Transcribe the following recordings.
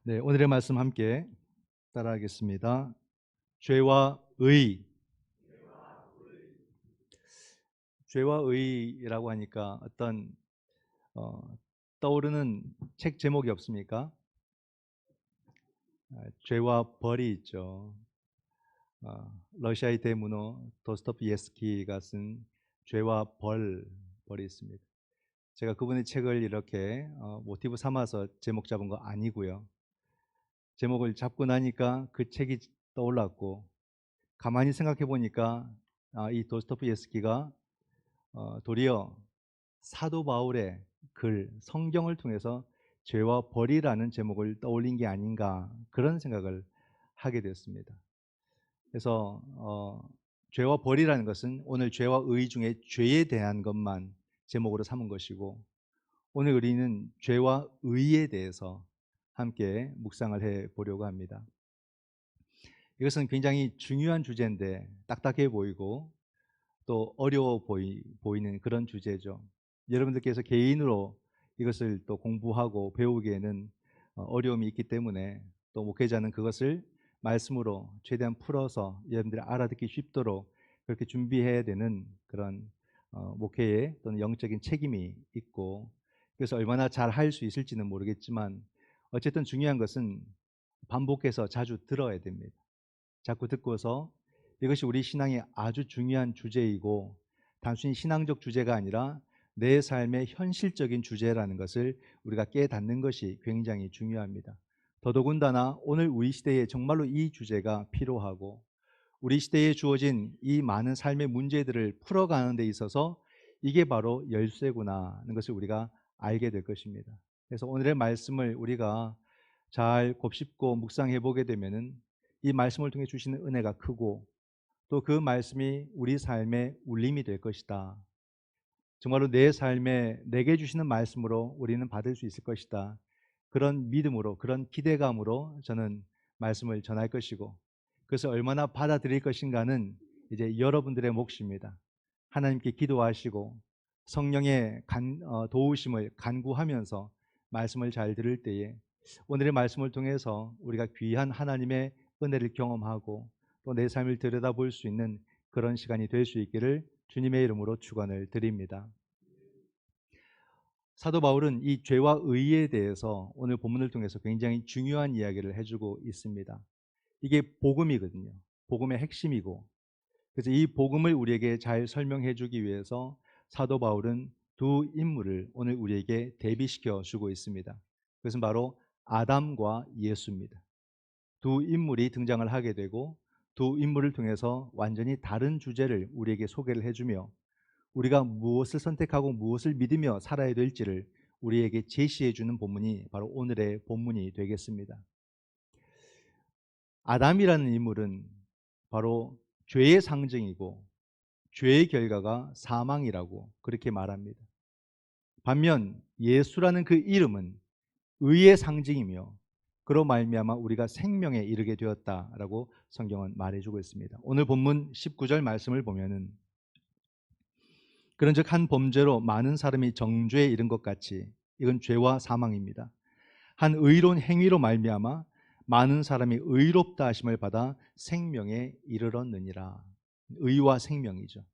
네, 오늘의 말씀 함께 따라하겠습니다. 죄와 의. 죄와 의라고 하니까 어떤 어, 떠오르는 책 제목이 없습니까? 죄와 벌이 있죠. 러시아의 대문호 도스토옙스키가 쓴 죄와 벌이 있습니다. 제가 그분의 책을 이렇게 모티브 삼아서 제목 잡은 거 아니고요. 제목을 잡고 나니까 그 책이 떠올랐고 가만히 생각해 보니까 이 도스토옙스키가 도리어 사도 바울의 글, 성경을 통해서 죄와 벌이라는 제목을 떠올린 게 아닌가 그런 생각을 하게 됐습니다. 그래서 죄와 벌이라는 것은 오늘 죄와 의 중에 죄에 대한 것만 제목으로 삼은 것이고 오늘 우리는 죄와 의에 대해서 함께 묵상을 해 보려고 합니다. 이것은 굉장히 중요한 주제인데 딱딱해 보이고 또 어려워 보이는 그런 주제죠. 여러분들께서 개인으로 이것을 또 공부하고 배우기에는 어려움이 있기 때문에 또 목회자는 그것을 말씀으로 최대한 풀어서 여러분들이 알아듣기 쉽도록 그렇게 준비해야 되는 그런 목회의 또는 영적인 책임이 있고 그래서 얼마나 잘 할 수 있을지는 모르겠지만 어쨌든 중요한 것은 반복해서 자주 들어야 됩니다. 자꾸 듣고서 이것이 우리 신앙의 아주 중요한 주제이고 단순히 신앙적 주제가 아니라 내 삶의 현실적인 주제라는 것을 우리가 깨닫는 것이 굉장히 중요합니다. 더더군다나 오늘 우리 시대에 정말로 이 주제가 필요하고 우리 시대에 주어진 이 많은 삶의 문제들을 풀어가는 데 있어서 이게 바로 열쇠구나 하는 것을 우리가 알게 될 것입니다. 그래서 오늘의 말씀을 우리가 잘 곱씹고 묵상해 보게 되면은 이 말씀을 통해 주시는 은혜가 크고 또 그 말씀이 우리 삶의 울림이 될 것이다. 정말로 내 삶에 내게 주시는 말씀으로 우리는 받을 수 있을 것이다. 그런 믿음으로 그런 기대감으로 저는 말씀을 전할 것이고 그래서 얼마나 받아들일 것인가는 이제 여러분들의 몫입니다. 하나님께 기도하시고 성령의 도우심을 간구하면서 말씀을 잘 들을 때에 오늘의 말씀을 통해서 우리가 귀한 하나님의 은혜를 경험하고 또 내 삶을 들여다볼 수 있는 그런 시간이 될 수 있기를 주님의 이름으로 축원을 드립니다. 사도 바울은 이 죄와 의에 대해서 오늘 본문을 통해서 굉장히 중요한 이야기를 해주고 있습니다. 이게 복음이거든요. 복음의 핵심이고 그래서 이 복음을 우리에게 잘 설명해 주기 위해서 사도 바울은 두 인물을 오늘 우리에게 대비시켜 주고 있습니다. 그것은 바로 아담과 예수입니다. 두 인물이 등장을 하게 되고 두 인물을 통해서 완전히 다른 주제를 우리에게 소개를 해주며 우리가 무엇을 선택하고 무엇을 믿으며 살아야 될지를 우리에게 제시해 주는 본문이 바로 오늘의 본문이 되겠습니다. 아담이라는 인물은 바로 죄의 상징이고 죄의 결과가 사망이라고 그렇게 말합니다. 반면 예수라는 그 이름은 의의 상징이며 그로 말미암아 우리가 생명에 이르게 되었다라고 성경은 말해주고 있습니다. 오늘 본문 19절 말씀을 보면은 그런즉 한 범죄로 많은 사람이 정죄에 이른 것 같이 이건 죄와 사망입니다. 한 의로운 행위로 말미암아 많은 사람이 의롭다 하심을 받아 생명에 이르렀느니라. 의와 생명이죠.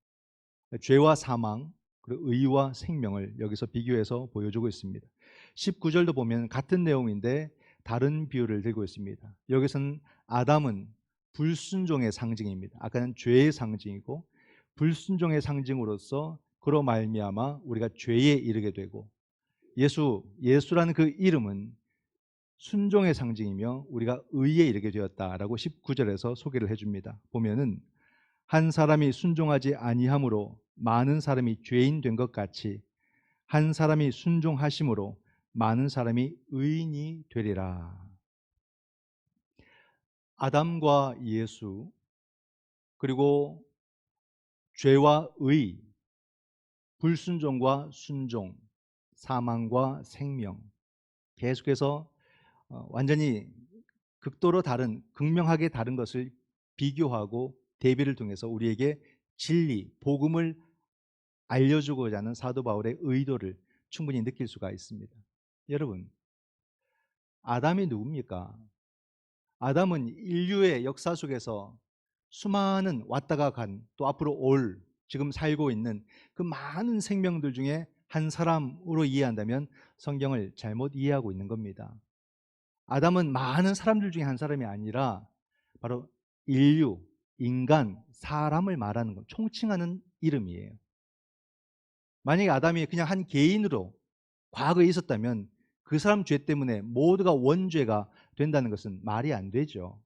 죄와 사망 그리고 의와 생명을 여기서 비교해서 보여주고 있습니다. 19절도 보면 같은 내용인데 다른 비유를 들고 있습니다. 여기서는 아담은 불순종의 상징입니다. 아까는 죄의 상징이고 불순종의 상징으로서 그로 말미암아 우리가 죄에 이르게 되고 예수라는 그 이름은 순종의 상징이며 우리가 의에 이르게 되었다라고 19절에서 소개를 해줍니다. 보면은 한 사람이 순종하지 아니함으로 많은 사람이 죄인 된 것 같이 한 사람이 순종하심으로 많은 사람이 의인이 되리라. 아담과 예수 그리고 죄와 의, 불순종과 순종, 사망과 생명 계속해서 완전히 극도로 다른 극명하게 다른 것을 비교하고 대비를 통해서 우리에게 진리, 복음을 알려주고자 하는 사도 바울의 의도를 충분히 느낄 수가 있습니다. 여러분, 아담이 누굽니까? 아담은 인류의 역사 속에서 수많은 왔다가 간 또 앞으로 올 지금 살고 있는 그 많은 생명들 중에 한 사람으로 이해한다면 성경을 잘못 이해하고 있는 겁니다. 아담은 많은 사람들 중에 한 사람이 아니라 바로 인류, 인간, 사람을 말하는 것, 총칭하는 이름이에요. 만약에 아담이 그냥 한 개인으로 과거에 있었다면 그 사람 죄 때문에 모두가 원죄가 된다는 것은 말이 안 되죠.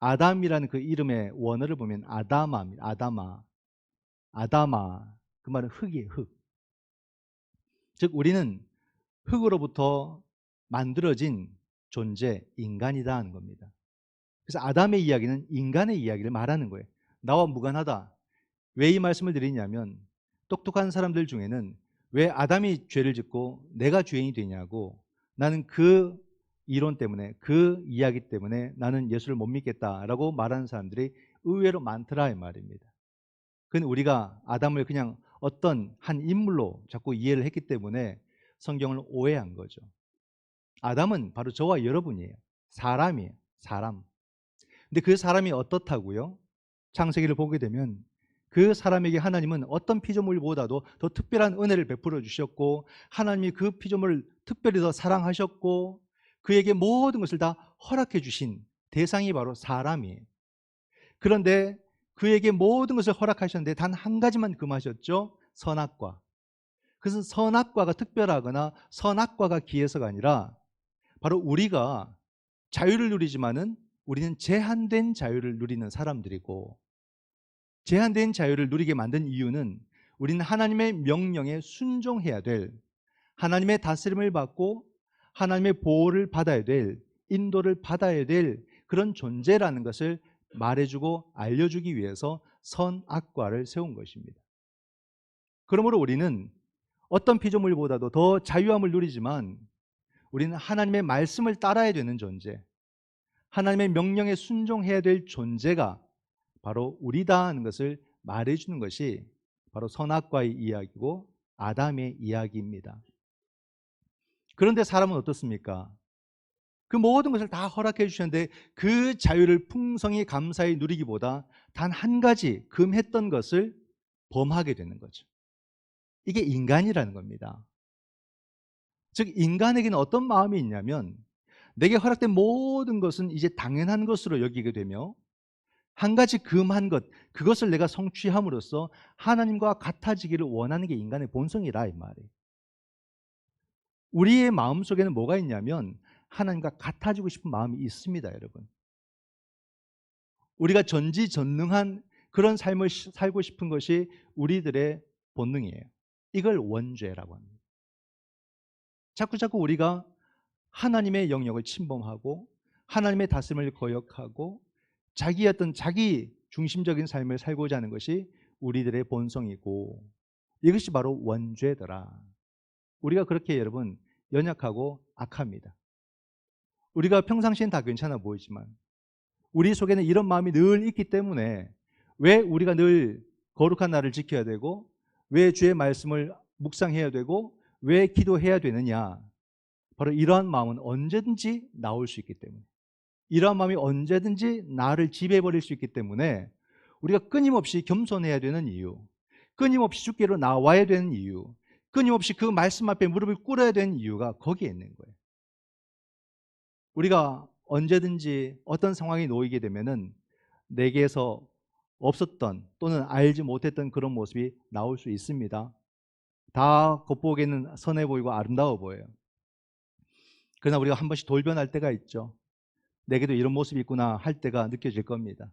아담이라는 그 이름의 원어를 보면 아다마입니다. 아다마. 아다마. 그 말은 흙이에요, 흙. 즉 우리는 흙으로부터 만들어진 존재, 인간이다 하는 겁니다. 그래서 아담의 이야기는 인간의 이야기를 말하는 거예요. 나와 무관하다. 왜 이 말씀을 드리냐면 똑똑한 사람들 중에는 왜 아담이 죄를 짓고 내가 죄인이 되냐고, 나는 그 이론 때문에, 그 이야기 때문에 나는 예수를 못 믿겠다라고 말하는 사람들이 의외로 많더라 이 말입니다. 그건 우리가 아담을 그냥 어떤 한 인물로 자꾸 이해를 했기 때문에 성경을 오해한 거죠. 아담은 바로 저와 여러분이에요. 사람이에요. 사람. 근데 그 사람이 어떻다고요? 창세기를 보게 되면 그 사람에게 하나님은 어떤 피조물보다도 더 특별한 은혜를 베풀어 주셨고, 하나님이 그 피조물을 특별히 더 사랑하셨고, 그에게 모든 것을 다 허락해 주신 대상이 바로 사람이에요. 그런데 그에게 모든 것을 허락하셨는데 단 한 가지만 금하셨죠. 선악과. 그것은 선악과가 특별하거나 선악과가 기해서가 아니라 바로 우리가 자유를 누리지만은 우리는 제한된 자유를 누리는 사람들이고, 제한된 자유를 누리게 만든 이유는 우리는 하나님의 명령에 순종해야 될, 하나님의 다스림을 받고 하나님의 보호를 받아야 될, 인도를 받아야 될 그런 존재라는 것을 말해주고 알려주기 위해서 선악과를 세운 것입니다. 그러므로 우리는 어떤 피조물보다도 더 자유함을 누리지만 우리는 하나님의 말씀을 따라야 되는 존재, 하나님의 명령에 순종해야 될 존재가 바로 우리다 하는 것을 말해주는 것이 바로 선악과의 이야기고 아담의 이야기입니다. 그런데 사람은 어떻습니까? 그 모든 것을 다 허락해 주셨는데 그 자유를 풍성히 감사히 누리기보다 단 한 가지 금했던 것을 범하게 되는 거죠. 이게 인간이라는 겁니다. 즉 인간에게는 어떤 마음이 있냐면 내게 허락된 모든 것은 이제 당연한 것으로 여기게 되며 한 가지 금한 것, 그것을 내가 성취함으로써 하나님과 같아지기를 원하는 게 인간의 본성이라 이 말이에요. 우리의 마음속에는 뭐가 있냐면 하나님과 같아지고 싶은 마음이 있습니다, 여러분. 우리가 전지전능한 그런 삶을 살고 싶은 것이 우리들의 본능이에요. 이걸 원죄라고 합니다. 자꾸자꾸 우리가 하나님의 영역을 침범하고 하나님의 다스림을 거역하고 자기 어떤 자기 중심적인 삶을 살고자 하는 것이 우리들의 본성이고, 이것이 바로 원죄더라. 우리가 그렇게 여러분 연약하고 악합니다. 우리가 평상시엔 다 괜찮아 보이지만 우리 속에는 이런 마음이 늘 있기 때문에 왜 우리가 늘 거룩한 날을 지켜야 되고 왜 주의 말씀을 묵상해야 되고 왜 기도해야 되느냐, 바로 이러한 마음은 언제든지 나올 수 있기 때문에, 이러한 마음이 언제든지 나를 지배해버릴 수 있기 때문에 우리가 끊임없이 겸손해야 되는 이유, 끊임없이 주께로 나와야 되는 이유, 끊임없이 그 말씀 앞에 무릎을 꿇어야 되는 이유가 거기에 있는 거예요. 우리가 언제든지 어떤 상황에 놓이게 되면은 내게서 없었던 또는 알지 못했던 그런 모습이 나올 수 있습니다. 다 겉보기에는 선해 보이고 아름다워 보여요. 그러나 우리가 한 번씩 돌변할 때가 있죠. 내게도 이런 모습이 있구나 할 때가 느껴질 겁니다.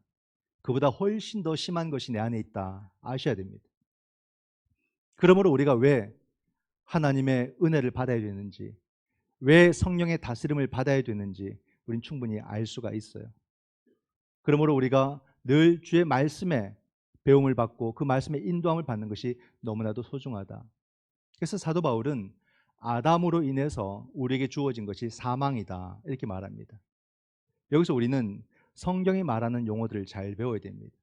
그보다 훨씬 더 심한 것이 내 안에 있다 아셔야 됩니다. 그러므로 우리가 왜 하나님의 은혜를 받아야 되는지, 왜 성령의 다스림을 받아야 되는지 우린 충분히 알 수가 있어요. 그러므로 우리가 늘 주의 말씀에 배움을 받고 그 말씀의 인도함을 받는 것이 너무나도 소중하다. 그래서 사도 바울은 아담으로 인해서 우리에게 주어진 것이 사망이다 이렇게 말합니다. 여기서 우리는 성경이 말하는 용어들을 잘 배워야 됩니다.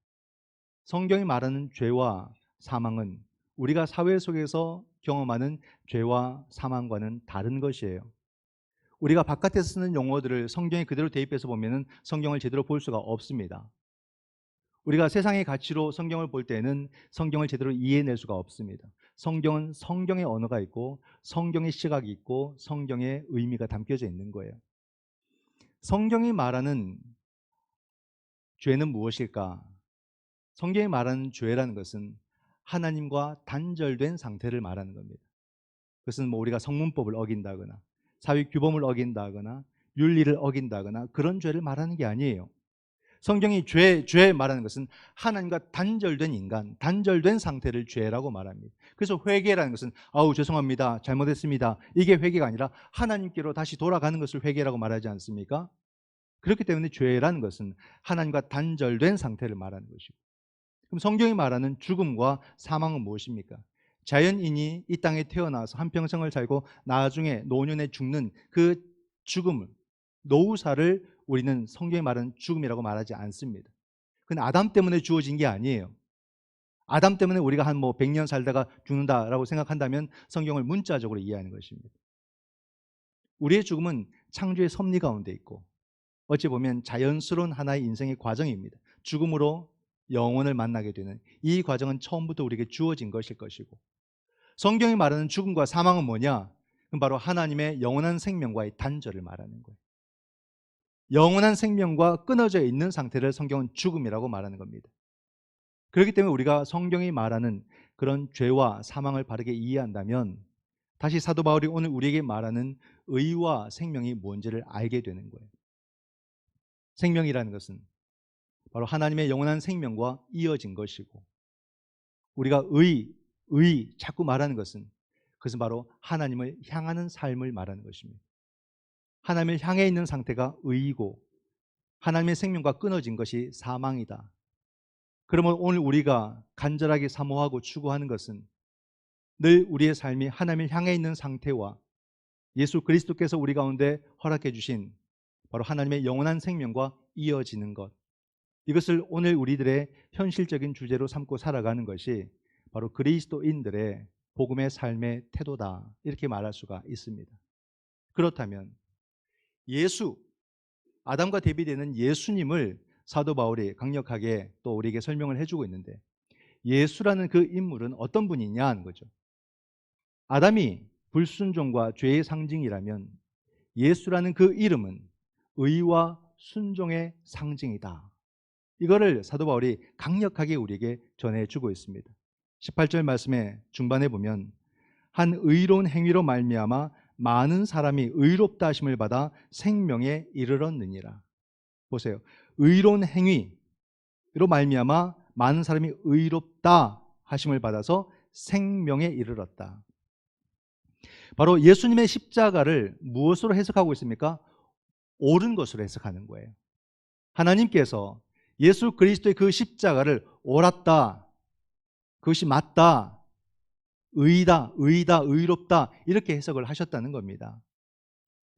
성경이 말하는 죄와 사망은 우리가 사회 속에서 경험하는 죄와 사망과는 다른 것이에요. 우리가 바깥에서 쓰는 용어들을 성경에 그대로 대입해서 보면은 성경을 제대로 볼 수가 없습니다. 우리가 세상의 가치로 성경을 볼 때는 성경을 제대로 이해해낼 수가 없습니다. 성경은 성경의 언어가 있고 성경의 시각이 있고 성경의 의미가 담겨져 있는 거예요. 성경이 말하는 죄는 무엇일까? 성경이 말하는 죄라는 것은 하나님과 단절된 상태를 말하는 겁니다. 그것은 뭐 우리가 성문법을 어긴다거나 사회 규범을 어긴다거나 윤리를 어긴다거나 그런 죄를 말하는 게 아니에요. 성경이 죄 말하는 것은 하나님과 단절된 인간, 단절된 상태를 죄라고 말합니다. 그래서 회개라는 것은 아우 죄송합니다, 잘못했습니다, 이게 회개가 아니라 하나님께로 다시 돌아가는 것을 회개라고 말하지 않습니까? 그렇기 때문에 죄라는 것은 하나님과 단절된 상태를 말하는 것이고, 그럼 성경이 말하는 죽음과 사망은 무엇입니까? 자연인이 이 땅에 태어나서 한평생을 살고 나중에 노년에 죽는 그 죽음을, 노후사를 우리는 성경이 말하는 죽음이라고 말하지 않습니다. 그건 아담 때문에 주어진 게 아니에요. 아담 때문에 우리가 한 100년 살다가 죽는다라고 생각한다면 성경을 문자적으로 이해하는 것입니다. 우리의 죽음은 창조의 섭리 가운데 있고 어찌 보면 자연스러운 하나의 인생의 과정입니다. 죽음으로 영혼을 만나게 되는 이 과정은 처음부터 우리에게 주어진 것일 것이고, 성경이 말하는 죽음과 사망은 뭐냐? 그럼 바로 하나님의 영원한 생명과의 단절을 말하는 거예요. 영원한 생명과 끊어져 있는 상태를 성경은 죽음이라고 말하는 겁니다. 그렇기 때문에 우리가 성경이 말하는 그런 죄와 사망을 바르게 이해한다면 다시 사도 바울이 오늘 우리에게 말하는 의와 생명이 뭔지를 알게 되는 거예요. 생명이라는 것은 바로 하나님의 영원한 생명과 이어진 것이고, 우리가 자꾸 말하는 것은 그것은 바로 하나님을 향하는 삶을 말하는 것입니다. 하나님을 향해 있는 상태가 의이고 하나님의 생명과 끊어진 것이 사망이다. 그러면 오늘 우리가 간절하게 사모하고 추구하는 것은 늘 우리의 삶이 하나님을 향해 있는 상태와 예수 그리스도께서 우리 가운데 허락해 주신 바로 하나님의 영원한 생명과 이어지는 것, 이것을 오늘 우리들의 현실적인 주제로 삼고 살아가는 것이 바로 그리스도인들의 복음의 삶의 태도다, 이렇게 말할 수가 있습니다. 그렇다면 아담과 대비되는 예수님을 사도 바울이 강력하게 또 우리에게 설명을 해주고 있는데, 예수라는 그 인물은 어떤 분이냐 하는 거죠. 아담이 불순종과 죄의 상징이라면 예수라는 그 이름은 의와 순종의 상징이다. 이거를 사도 바울이 강력하게 우리에게 전해주고 있습니다. 18절 말씀의 중반에 보면 한 의로운 행위로 말미암아 많은 사람이 의롭다 하심을 받아 생명에 이르렀느니라. 보세요. 의로운 행위로 말미암아 많은 사람이 의롭다 하심을 받아서 생명에 이르렀다. 바로 예수님의 십자가를 무엇으로 해석하고 있습니까? 옳은 것으로 해석하는 거예요. 하나님께서 예수 그리스도의 그 십자가를 옳았다, 그것이 맞다, 의다, 의롭다, 이렇게 해석을 하셨다는 겁니다.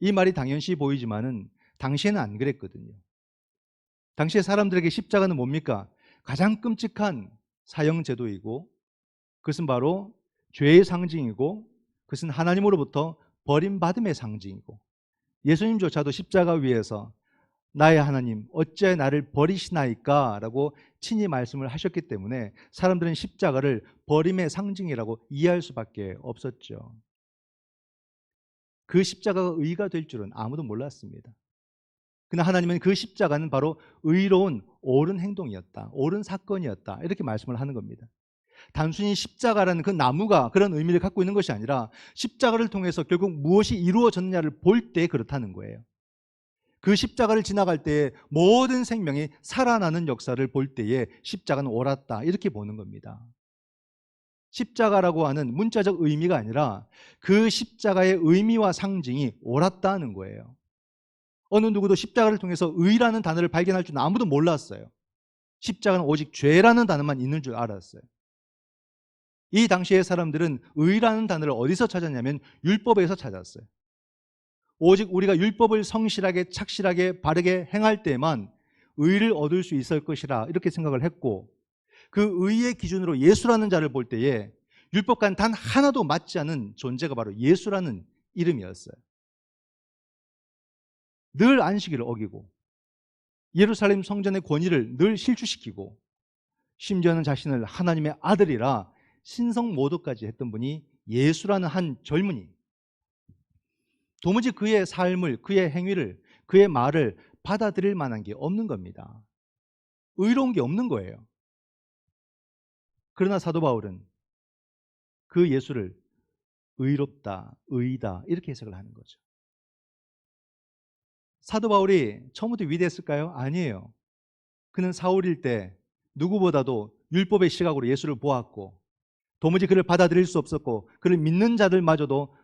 이 말이 당연시 보이지만은 당시에는 안 그랬거든요. 당시에 사람들에게 십자가는 뭡니까? 가장 끔찍한 사형제도이고, 그것은 바로 죄의 상징이고, 그것은 하나님으로부터 버림받음의 상징이고, 예수님조차도 십자가 위에서 나의 하나님 어찌 나를 버리시나이까 라고 친히 말씀을 하셨기 때문에 사람들은 십자가를 버림의 상징이라고 이해할 수밖에 없었죠. 그 십자가가 의가 될 줄은 아무도 몰랐습니다. 그러나 하나님은 그 십자가는 바로 의로운 옳은 행동이었다, 옳은 사건이었다, 이렇게 말씀을 하는 겁니다. 단순히 십자가라는 그 나무가 그런 의미를 갖고 있는 것이 아니라 십자가를 통해서 결국 무엇이 이루어졌느냐를 볼 때 그렇다는 거예요. 그 십자가를 지나갈 때에 모든 생명이 살아나는 역사를 볼 때에 십자가는 옳았다, 이렇게 보는 겁니다. 십자가라고 하는 문자적 의미가 아니라 그 십자가의 의미와 상징이 옳았다는 거예요. 어느 누구도 십자가를 통해서 의라는 단어를 발견할 줄은 아무도 몰랐어요. 십자가는 오직 죄라는 단어만 있는 줄 알았어요. 이 당시의 사람들은 의라는 단어를 어디서 찾았냐면 율법에서 찾았어요. 오직 우리가 율법을 성실하게 착실하게 바르게 행할 때만 의를 얻을 수 있을 것이라 이렇게 생각을 했고, 그 의의 기준으로 예수라는 자를 볼 때에 율법과는 단 하나도 맞지 않은 존재가 바로 예수라는 이름이었어요. 늘 안식일을 어기고 예루살렘 성전의 권위를 늘 실추시키고 심지어는 자신을 하나님의 아들이라 신성 모독까지 했던 분이 예수라는 한 젊은이. 도무지 그의 삶을, 그의 행위를, 그의 말을 받아들일 만한 게 없는 겁니다. 의로운 게 없는 거예요. 그러나 사도 바울은 그 예수를 의롭다, 의다 이렇게 해석을 하는 거죠. 사도 바울이 처음부터 위대했을까요? 아니에요. 그는 사울일 때 누구보다도 율법의 시각으로 예수를 보았고 도무지 그를 받아들일 수 없었고 그를 믿는 자들마저도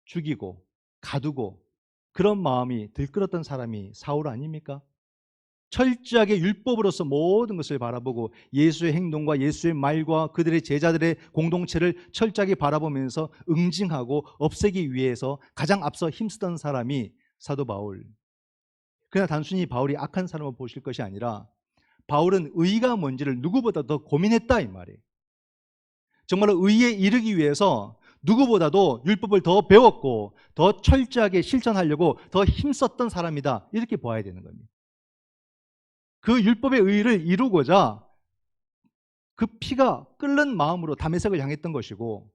죽이고 가두고 그런 마음이 들끓었던 사람이 사울 아닙니까? 철저하게 율법으로서 모든 것을 바라보고 예수의 행동과 예수의 말과 그들의 제자들의 공동체를 철저하게 바라보면서 응징하고 없애기 위해서 가장 앞서 힘쓰던 사람이 사도 바울. 그냥 단순히 바울이 악한 사람을 보실 것이 아니라 바울은 의가 뭔지를 누구보다 더 고민했다 이 말이에요. 정말로 의에 이르기 위해서 누구보다도 율법을 더 배웠고 더 철저하게 실천하려고 더 힘썼던 사람이다 이렇게 보아야 되는 겁니다. 그 율법의 의를 이루고자 그 피가 끓는 마음으로 다메섹을 향했던 것이고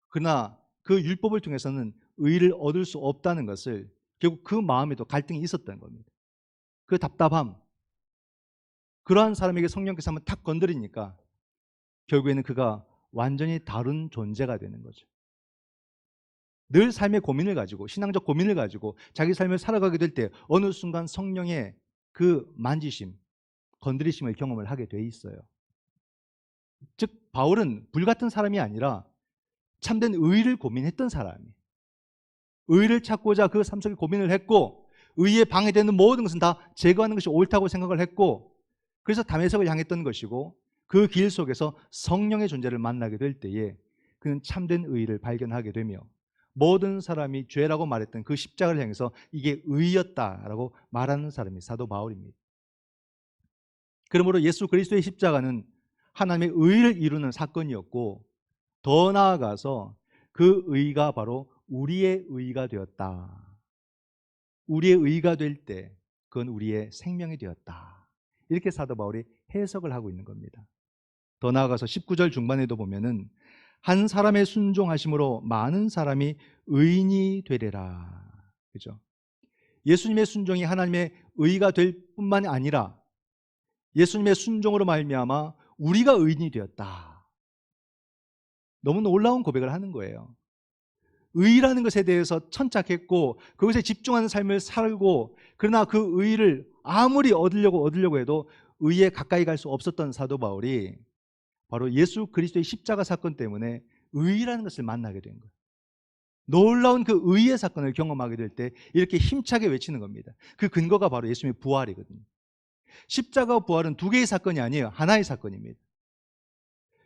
그러나 그 율법을 통해서는 의를 얻을 수 없다는 것을 결국 그 마음에도 갈등이 있었던 겁니다. 그 답답함 그러한 사람에게 성령께서 한번 탁 건드리니까 결국에는 그가 완전히 다른 존재가 되는 거죠. 늘 삶의 고민을 가지고 신앙적 고민을 가지고 자기 삶을 살아가게 될 때 어느 순간 성령의 그 만지심, 건드리심을 경험을 하게 돼 있어요. 즉 바울은 불같은 사람이 아니라 참된 의를 고민했던 사람이에요. 의를 찾고자 그 삶 속에 고민을 했고 의에 방해되는 모든 것은 다 제거하는 것이 옳다고 생각을 했고 그래서 다메섹을 향했던 것이고 그 길 속에서 성령의 존재를 만나게 될 때에 그는 참된 의를 발견하게 되며 모든 사람이 죄라고 말했던 그 십자가를 향해서 이게 의였다라고 말하는 사람이 사도 바울입니다. 그러므로 예수 그리스도의 십자가는 하나님의 의를 이루는 사건이었고 더 나아가서 그 의가 바로 우리의 의가 되었다. 우리의 의가 될 때 그건 우리의 생명이 되었다. 이렇게 사도 바울이 해석을 하고 있는 겁니다. 더 나아가서 19절 중반에도 보면은 한 사람의 순종하심으로 많은 사람이 의인이 되리라. 그죠? 예수님의 순종이 하나님의 의가 될 뿐만 아니라 예수님의 순종으로 말미암아 우리가 의인이 되었다. 너무 놀라운 고백을 하는 거예요. 의라는 것에 대해서 천착했고 그것에 집중하는 삶을 살고 그러나 그 의를 아무리 얻으려고 해도 의에 가까이 갈 수 없었던 사도 바울이 바로 예수 그리스도의 십자가 사건 때문에 의라는 것을 만나게 된 거예요. 놀라운 그 의의 사건을 경험하게 될 때 이렇게 힘차게 외치는 겁니다. 그 근거가 바로 예수님의 부활이거든요. 십자가와 부활은 두 개의 사건이 아니에요. 하나의 사건입니다.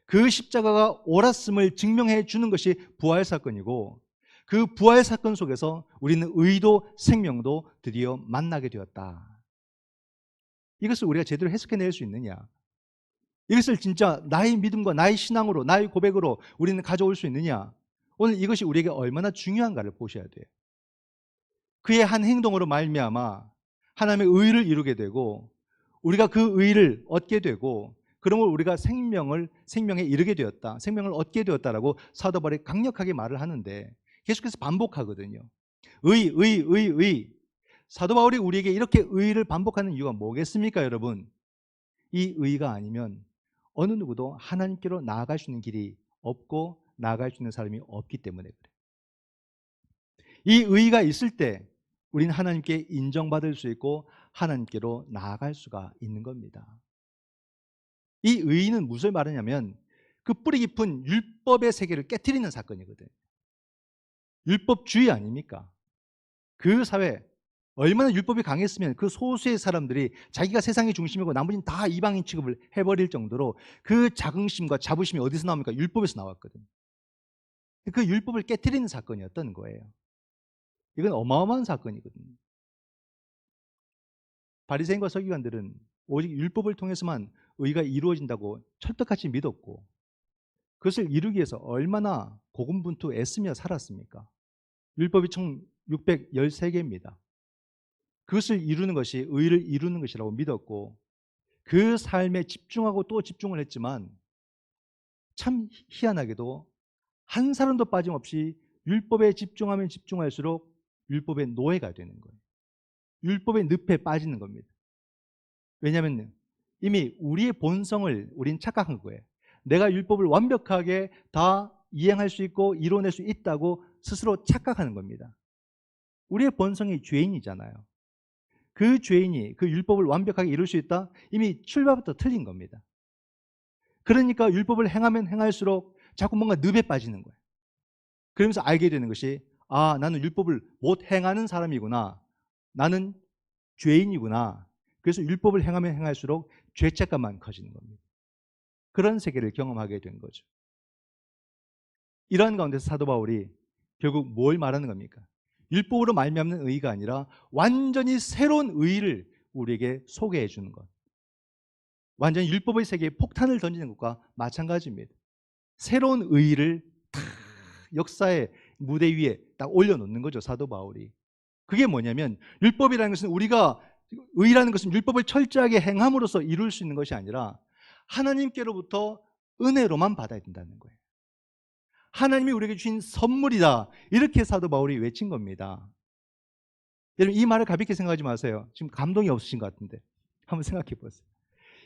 그 십자가가 옳았음을 증명해 주는 것이 부활 사건이고 그 부활 사건 속에서 우리는 의도 생명도 드디어 만나게 되었다. 이것을 우리가 제대로 해석해낼 수 있느냐? 이것을 진짜 나의 믿음과 나의 신앙으로 나의 고백으로 우리는 가져올 수 있느냐? 오늘 이것이 우리에게 얼마나 중요한가를 보셔야 돼요. 그의 한 행동으로 말미암아 하나님의 의를 이루게 되고 우리가 그 의를 얻게 되고 그러므로 우리가 생명에 이르게 되었다. 생명을 얻게 되었다라고 사도 바울이 강력하게 말을 하는데 계속해서 반복하거든요. 의. 사도 바울이 우리에게 이렇게 의를 반복하는 이유가 뭐겠습니까, 여러분? 이 의가 아니면 어느 누구도 하나님께로 나아갈 수 있는 길이 없고 나아갈 수 있는 사람이 없기 때문에 그래요. 이 의가 있을 때 우리는 하나님께 인정받을 수 있고 하나님께로 나아갈 수가 있는 겁니다. 이 의는 무엇을 말하냐면 그 뿌리 깊은 율법의 세계를 깨트리는 사건이거든요. 율법주의 아닙니까? 그 사회 얼마나 율법이 강했으면 그 소수의 사람들이 자기가 세상의 중심이고 나머지는 다 이방인 취급을 해버릴 정도로 그 자긍심과 자부심이 어디서 나옵니까? 율법에서 나왔거든요. 그 율법을 깨트리는 사건이었던 거예요. 이건 어마어마한 사건이거든요. 바리새인과 서기관들은 오직 율법을 통해서만 의가 이루어진다고 철떡같이 믿었고 그것을 이루기 위해서 얼마나 고군분투 애쓰며 살았습니까? 율법이 총 613개입니다. 그것을 이루는 것이 의를 이루는 것이라고 믿었고 그 삶에 집중하고 또 집중을 했지만 참 희한하게도 한 사람도 빠짐없이 율법에 집중하면 집중할수록 율법의 노예가 되는 거예요. 율법의 늪에 빠지는 겁니다. 왜냐하면 이미 우리의 본성을 우린 착각한 거예요. 내가 율법을 완벽하게 다 이행할 수 있고 이뤄낼 수 있다고 스스로 착각하는 겁니다. 우리의 본성이 죄인이잖아요. 그 죄인이 그 율법을 완벽하게 이룰 수 있다? 이미 출발부터 틀린 겁니다. 그러니까 율법을 행하면 행할수록 자꾸 뭔가 늪에 빠지는 거예요. 그러면서 알게 되는 것이 아, 나는 율법을 못 행하는 사람이구나. 나는 죄인이구나. 그래서 율법을 행하면 행할수록 죄책감만 커지는 겁니다. 그런 세계를 경험하게 된 거죠. 이러한 가운데서 사도 바울이 결국 뭘 말하는 겁니까? 율법으로 말미암는 의가 아니라 완전히 새로운 의를 우리에게 소개해 주는 것. 완전히 율법의 세계에 폭탄을 던지는 것과 마찬가지입니다. 새로운 의를 탁 역사의 무대 위에 딱 올려놓는 거죠, 사도 바울이. 그게 뭐냐면 율법이라는 것은 우리가 의라는 것은 율법을 철저하게 행함으로써 이룰 수 있는 것이 아니라 하나님께로부터 은혜로만 받아야 된다는 거예요. 하나님이 우리에게 주신 선물이다. 이렇게 사도 바울이 외친 겁니다. 여러분 이 말을 가볍게 생각하지 마세요. 지금 감동이 없으신 것 같은데 한번 생각해 보세요.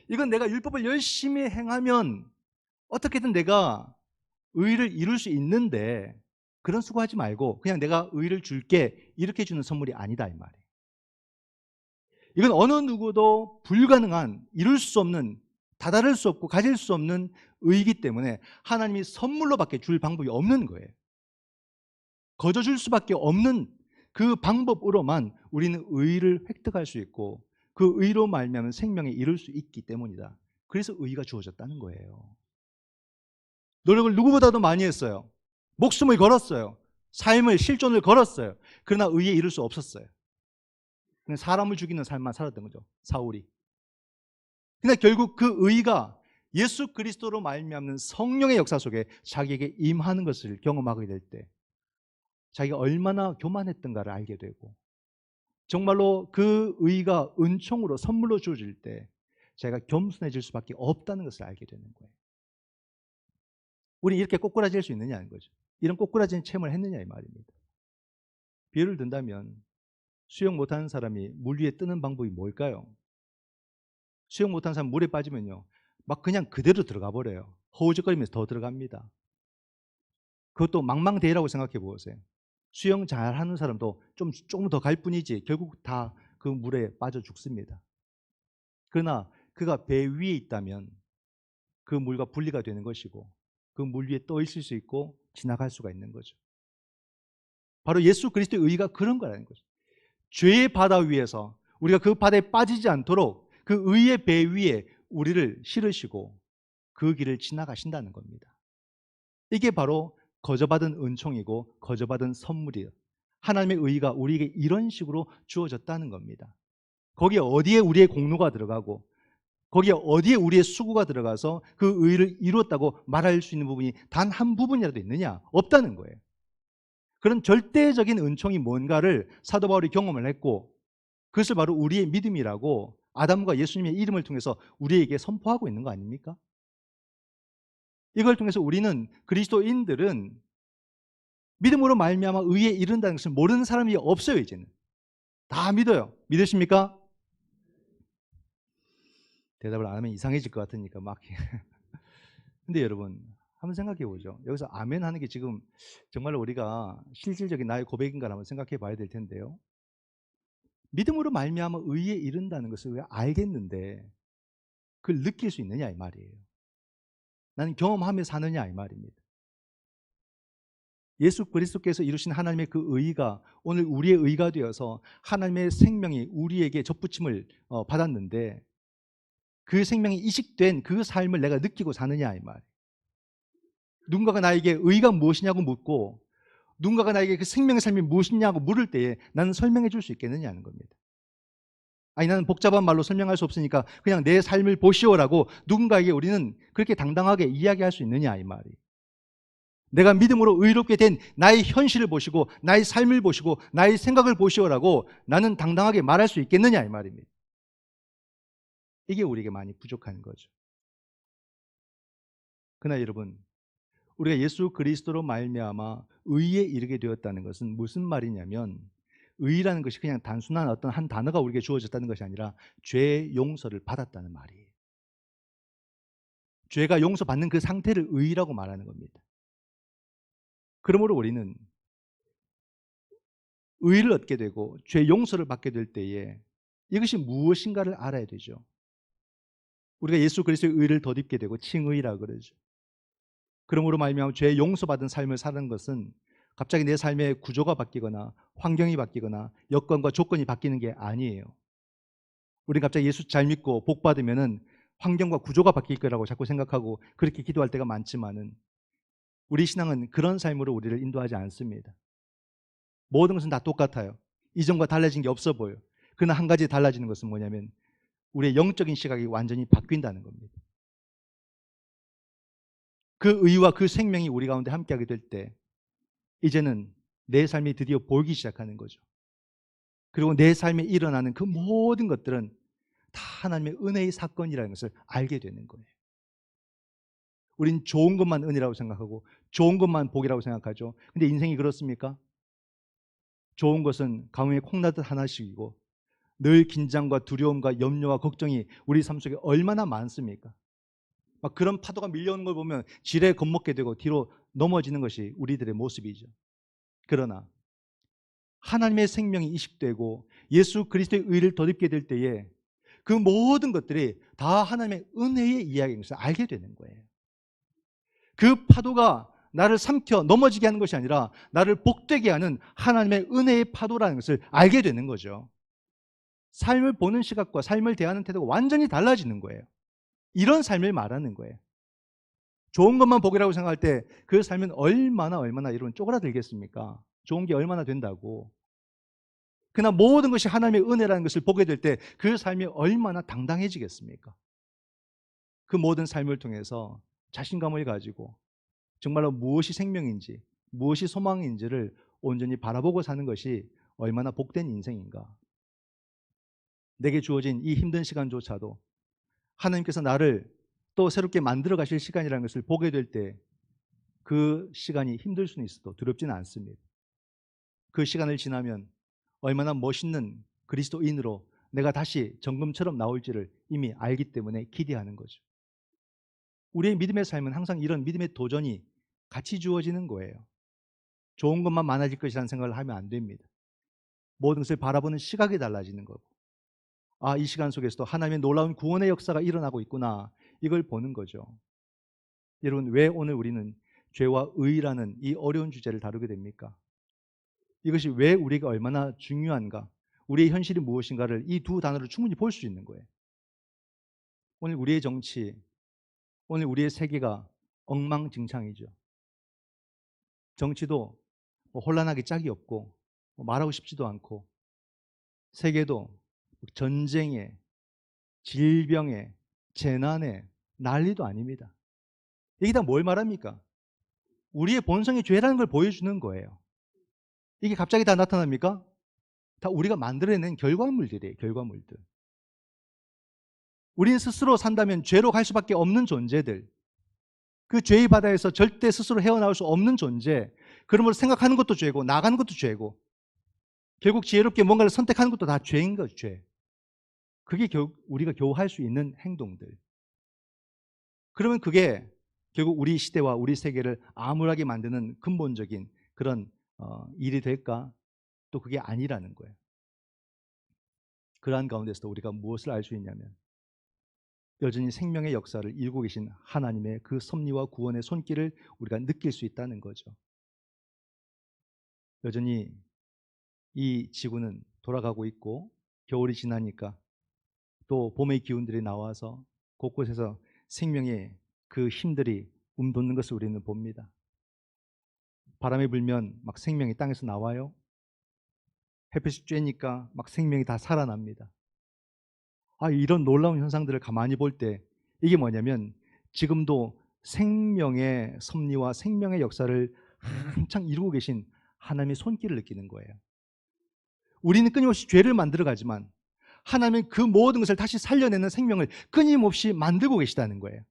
이건 내가 율법을 열심히 행하면 어떻게든 내가 의를 이룰 수 있는데 그런 수고하지 말고 그냥 내가 의를 줄게 이렇게 주는 선물이 아니다 이 말이에요. 이건 어느 누구도 불가능한 이룰 수 없는 다다를 수 없고 가질 수 없는 의이기 때문에 하나님이 선물로밖에 줄 방법이 없는 거예요. 거저 줄 수밖에 없는 그 방법으로만 우리는 의를 획득할 수 있고 그 의로 말미암아 생명에 이룰 수 있기 때문이다. 그래서 의가 주어졌다는 거예요. 노력을 누구보다도 많이 했어요. 목숨을 걸었어요. 삶을 실존을 걸었어요. 그러나 의에 이룰 수 없었어요. 그냥 사람을 죽이는 삶만 살았던 거죠. 사울이. 근데 결국 그 의가 예수 그리스도로 말미암는 성령의 역사 속에 자기에게 임하는 것을 경험하게 될 때 자기가 얼마나 교만했던가를 알게 되고 정말로 그 의가 은총으로 선물로 주어질 때 자기가 겸손해질 수밖에 없다는 것을 알게 되는 거예요. 우리 이렇게 꼬꾸라질 수 있느냐는 거죠. 이런 꼬꾸라지는 체험을 했느냐 이 말입니다. 비유를 든다면 수영 못하는 사람이 물 위에 뜨는 방법이 뭘까요? 수영 못하는 사람 물에 빠지면요 막 그냥 그대로 들어가 버려요. 허우적거리면서 더 들어갑니다. 그것도 망망대해라고 생각해 보세요. 수영 잘하는 사람도 조금 더 갈 뿐이지 결국 다 그 물에 빠져 죽습니다. 그러나 그가 배 위에 있다면 그 물과 분리가 되는 것이고 그 물 위에 떠 있을 수 있고 지나갈 수가 있는 거죠. 바로 예수 그리스도의 의가 그런 거라는 거죠. 죄의 바다 위에서 우리가 그 바다에 빠지지 않도록 그 의의 배 위에 우리를 실으시고 그 길을 지나가신다는 겁니다. 이게 바로 거저받은 은총이고 거저받은 선물이에요. 하나님의 의가 우리에게 이런 식으로 주어졌다는 겁니다. 거기에 어디에 우리의 공로가 들어가고 거기에 어디에 우리의 수고가 들어가서 그 의를 이루었다고 말할 수 있는 부분이 단 한 부분이라도 있느냐? 없다는 거예요. 그런 절대적인 은총이 뭔가를 사도 바울이 경험을 했고 그것을 바로 우리의 믿음이라고 아담과 예수님의 이름을 통해서 우리에게 선포하고 있는 거 아닙니까? 이걸 통해서 우리는 그리스도인들은 믿음으로 말미암아 의에 이른다는 것을 모르는 사람이 없어요. 이제는 다 믿어요. 믿으십니까? 대답을 안 하면 이상해질 것 같으니까 막 근데 여러분 한번 생각해 보죠. 여기서 아멘 하는 게 지금 정말로 우리가 실질적인 나의 고백인가 한번 생각해 봐야 될 텐데요. 믿음으로 말미암아 의에 이른다는 것을 왜 알겠는데 그걸 느낄 수 있느냐 이 말이에요. 나는 경험하며 사느냐 이 말입니다. 예수 그리스도께서 이루신 하나님의 그 의가 오늘 우리의 의가 되어서 하나님의 생명이 우리에게 접붙임을 받았는데 그 생명이 이식된 그 삶을 내가 느끼고 사느냐 이 말이에요. 누군가가 나에게 의가 무엇이냐고 묻고 누군가가 나에게 그 생명의 삶이 무엇이냐고 물을 때에 나는 설명해 줄 수 있겠느냐는 겁니다. 아니 나는 복잡한 말로 설명할 수 없으니까 그냥 내 삶을 보시오라고 누군가에게 우리는 그렇게 당당하게 이야기할 수 있느냐 이 말이. 내가 믿음으로 의롭게 된 나의 현실을 보시고 나의 삶을 보시고 나의 생각을 보시오라고 나는 당당하게 말할 수 있겠느냐 이 말입니다. 이게 우리에게 많이 부족한 거죠. 그러나 여러분, 우리가 예수 그리스도로 말미암아 의에 이르게 되었다는 것은 무슨 말이냐면, 의라는 것이 그냥 단순한 어떤 한 단어가 우리에게 주어졌다는 것이 아니라 죄의 용서를 받았다는 말이에요. 죄가 용서받는 그 상태를 의라고 말하는 겁니다. 그러므로 우리는 의를 얻게 되고 죄 용서를 받게 될 때에 이것이 무엇인가를 알아야 되죠. 우리가 예수 그리스도의 의를 덧입게 되고 칭의라고 그러죠. 그러므로 말미암아 죄 용서받은 삶을 사는 것은 갑자기 내 삶의 구조가 바뀌거나 환경이 바뀌거나 여건과 조건이 바뀌는 게 아니에요. 우리는 갑자기 예수 잘 믿고 복 받으면은 환경과 구조가 바뀔 거라고 자꾸 생각하고 그렇게 기도할 때가 많지만은, 우리 신앙은 그런 삶으로 우리를 인도하지 않습니다. 모든 것은 다 똑같아요. 이전과 달라진 게 없어 보여요. 그러나 한 가지 달라지는 것은 뭐냐면 우리의 영적인 시각이 완전히 바뀐다는 겁니다. 그 의와 그 생명이 우리 가운데 함께하게 될 때 이제는 내 삶이 드디어 보이기 시작하는 거죠. 그리고 내 삶에 일어나는 그 모든 것들은 다 하나님의 은혜의 사건이라는 것을 알게 되는 거예요. 우린 좋은 것만 은혜라고 생각하고 좋은 것만 복이라고 생각하죠. 근데 인생이 그렇습니까? 좋은 것은 강우에 콩나듯 하나씩이고 늘 긴장과 두려움과 염려와 걱정이 우리 삶 속에 얼마나 많습니까? 막 그런 파도가 밀려오는 걸 보면 지레 겁먹게 되고 뒤로 넘어지는 것이 우리들의 모습이죠. 그러나 하나님의 생명이 이식되고 예수 그리스도의 의를 덧입게 될 때에 그 모든 것들이 다 하나님의 은혜의 이야기인 것을 알게 되는 거예요. 그 파도가 나를 삼켜 넘어지게 하는 것이 아니라 나를 복되게 하는 하나님의 은혜의 파도라는 것을 알게 되는 거죠. 삶을 보는 시각과 삶을 대하는 태도가 완전히 달라지는 거예요. 이런 삶을 말하는 거예요. 좋은 것만 복이라고 생각할 때 그 삶은 얼마나 여러분 쪼그라들겠습니까? 좋은 게 얼마나 된다고. 그러나 모든 것이 하나님의 은혜라는 것을 보게 될 때 그 삶이 얼마나 당당해지겠습니까? 그 모든 삶을 통해서 자신감을 가지고 정말로 무엇이 생명인지 무엇이 소망인지를 온전히 바라보고 사는 것이 얼마나 복된 인생인가. 내게 주어진 이 힘든 시간조차도 하나님께서 나를 또 새롭게 만들어 가실 시간이라는 것을 보게 될 때 그 시간이 힘들 수는 있어도 두렵지는 않습니다. 그 시간을 지나면 얼마나 멋있는 그리스도인으로 내가 다시 정금처럼 나올지를 이미 알기 때문에 기대하는 거죠. 우리의 믿음의 삶은 항상 이런 믿음의 도전이 같이 주어지는 거예요. 좋은 것만 많아질 것이라는 생각을 하면 안 됩니다. 모든 것을 바라보는 시각이 달라지는 거고, 아, 이 시간 속에서도 하나님의 놀라운 구원의 역사가 일어나고 있구나, 이걸 보는 거죠. 여러분, 왜 오늘 우리는 죄와 의라는 이 어려운 주제를 다루게 됩니까? 이것이 왜 우리가 얼마나 중요한가, 우리의 현실이 무엇인가를 이 두 단어를 충분히 볼 수 있는 거예요. 오늘 우리의 정치, 오늘 우리의 세계가 엉망진창이죠. 정치도 혼란하기 짝이 없고 말하고 싶지도 않고, 세계도 전쟁에 질병에 재난에 난리도 아닙니다. 이게 다 뭘 말합니까? 우리의 본성이 죄라는 걸 보여주는 거예요. 이게 갑자기 다 나타납니까? 다 우리가 만들어낸 결과물들이에요. 결과물들. 우리는 스스로 산다면 죄로 갈 수밖에 없는 존재들, 그 죄의 바다에서 절대 스스로 헤어나올 수 없는 존재, 그러므로 생각하는 것도 죄고 나가는 것도 죄고 결국 지혜롭게 뭔가를 선택하는 것도 다 죄인 거죠. 죄. 그게 우리가 겨우 할 수 있는 행동들. 그러면 그게 결국 우리 시대와 우리 세계를 암울하게 만드는 근본적인 그런 일이 될까? 또 그게 아니라는 거예요. 그러한 가운데서도 우리가 무엇을 알 수 있냐면 여전히 생명의 역사를 이루고 계신 하나님의 그 섭리와 구원의 손길을 우리가 느낄 수 있다는 거죠. 여전히 이 지구는 돌아가고 있고 겨울이 지나니까 또 봄의 기운들이 나와서 곳곳에서 생명의 그 힘들이 돋는 것을 우리는 봅니다. 바람이 불면 막 생명이 땅에서 나와요. 햇빛이 쬐니까 막 생명이 다 살아납니다. 아, 이런 놀라운 현상들을 가만히 볼 때 이게 뭐냐면 지금도 생명의 섭리와 생명의 역사를 한창 이루고 계신 하나님의 손길을 느끼는 거예요. 우리는 끊임없이 죄를 만들어가지만 하나님은 그 모든 것을 다시 살려내는 생명을 끊임없이 만들고 계시다는 거예요.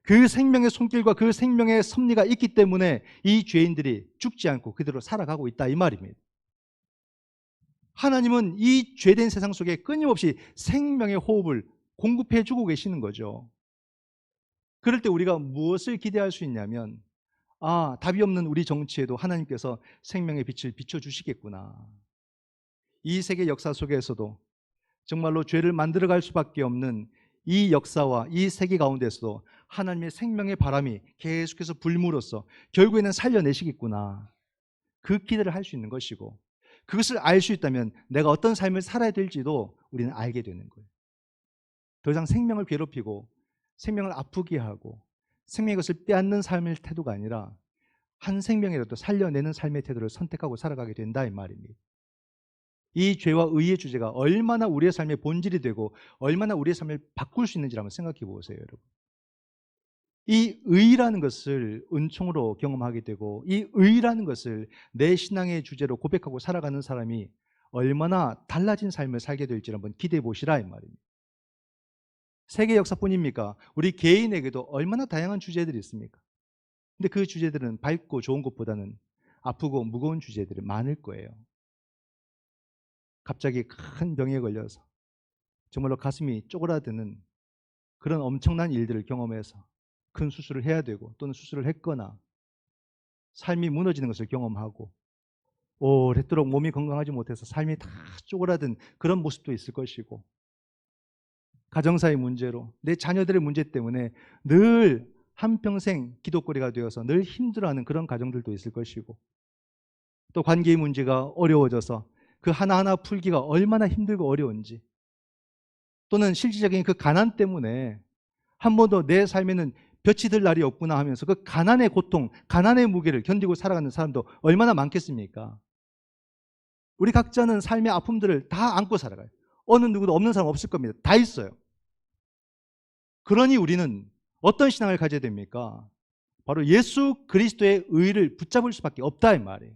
그 생명의 손길과 그 생명의 섭리가 있기 때문에 이 죄인들이 죽지 않고 그대로 살아가고 있다 이 말입니다. 하나님은 이 죄된 세상 속에 끊임없이 생명의 호흡을 공급해 주고 계시는 거죠. 그럴 때 우리가 무엇을 기대할 수 있냐면, 답이 없는 우리 정치에도 하나님께서 생명의 빛을 비춰주시겠구나. 이 세계 역사 속에서도 정말로 죄를 만들어갈 수밖에 없는 이 역사와 이 세계 가운데서도 하나님의 생명의 바람이 계속해서 불므로써 결국에는 살려내시겠구나. 그 기대를 할 수 있는 것이고, 그것을 알 수 있다면 내가 어떤 삶을 살아야 될지도 우리는 알게 되는 거예요. 더 이상 생명을 괴롭히고 생명을 아프게 하고 생명의 것을 빼앗는 삶의 태도가 아니라 한 생명이라도 살려내는 삶의 태도를 선택하고 살아가게 된다 이 말입니다. 이 죄와 의의 주제가 얼마나 우리의 삶의 본질이 되고 얼마나 우리의 삶을 바꿀 수 있는지 한번 생각해 보세요, 여러분. 이 의라는 것을 은총으로 경험하게 되고 이 의라는 것을 내 신앙의 주제로 고백하고 살아가는 사람이 얼마나 달라진 삶을 살게 될지 한번 기대해 보시라 이 말입니다. 세계 역사뿐입니까? 우리 개인에게도 얼마나 다양한 주제들이 있습니까? 근데 그 주제들은 밝고 좋은 것보다는 아프고 무거운 주제들이 많을 거예요. 갑자기 큰 병에 걸려서 정말로 가슴이 쪼그라드는 그런 엄청난 일들을 경험해서 큰 수술을 해야 되고 또는 수술을 했거나 삶이 무너지는 것을 경험하고 오랫도록 몸이 건강하지 못해서 삶이 다 쪼그라든 그런 모습도 있을 것이고, 가정사의 문제로 내 자녀들의 문제 때문에 늘 한평생 기도거리가 되어서 늘 힘들어하는 그런 가정들도 있을 것이고, 또 관계의 문제가 어려워져서 그 하나하나 풀기가 얼마나 힘들고 어려운지, 또는 실질적인 그 가난 때문에 한 번도 내 삶에는 볕이 들 날이 없구나 하면서 그 가난의 고통, 가난의 무게를 견디고 살아가는 사람도 얼마나 많겠습니까? 우리 각자는 삶의 아픔들을 다 안고 살아가요. 어느 누구도 없는 사람 없을 겁니다. 다 있어요. 그러니 우리는 어떤 신앙을 가져야 됩니까? 바로 예수 그리스도의 의를 붙잡을 수밖에 없다 이 말이에요.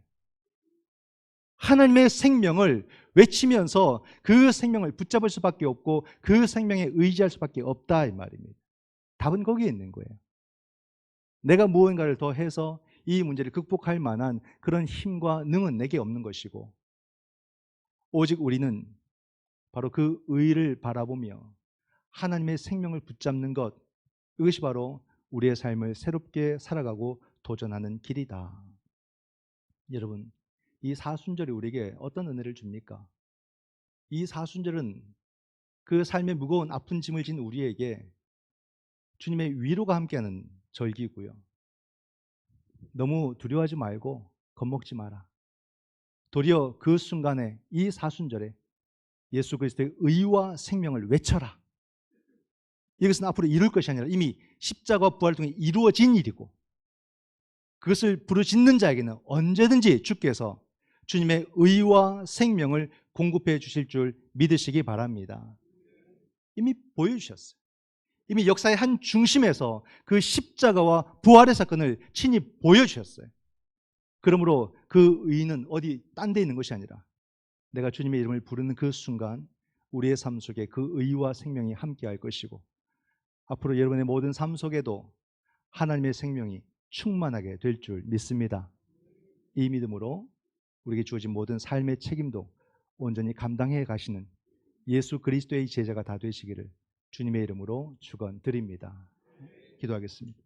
하나님의 생명을 외치면서 그 생명을 붙잡을 수밖에 없고 그 생명에 의지할 수밖에 없다 이 말입니다. 답은 거기에 있는 거예요. 내가 무언가를 더 해서 이 문제를 극복할 만한 그런 힘과 능은 내게 없는 것이고, 오직 우리는 바로 그 의를 바라보며 하나님의 생명을 붙잡는 것, 이것이 바로 우리의 삶을 새롭게 살아가고 도전하는 길이다. 여러분, 이 사순절이 우리에게 어떤 은혜를 줍니까? 이 사순절은 그 삶의 무거운 아픈 짐을 진 우리에게 주님의 위로가 함께하는 절기고요. 너무 두려워하지 말고 겁먹지 마라. 도리어 그 순간에 이 사순절에 예수 그리스도의 의와 생명을 외쳐라. 이것은 앞으로 이룰 것이 아니라 이미 십자가와 부활을 통해 이루어진 일이고, 그것을 부르짖는 자에게는 언제든지 주께서 주님의 의와 생명을 공급해 주실 줄 믿으시기 바랍니다. 이미 보여주셨어요. 이미 역사의 한 중심에서 그 십자가와 부활의 사건을 친히 보여주셨어요. 그러므로 그 의는 어디 딴 데 있는 것이 아니라 내가 주님의 이름을 부르는 그 순간 우리의 삶 속에 그 의와 생명이 함께할 것이고, 앞으로 여러분의 모든 삶 속에도 하나님의 생명이 충만하게 될 줄 믿습니다. 이 믿음으로 우리에게 주어진 모든 삶의 책임도 온전히 감당해 가시는 예수 그리스도의 제자가 다 되시기를 주님의 이름으로 축원드립니다. 기도하겠습니다.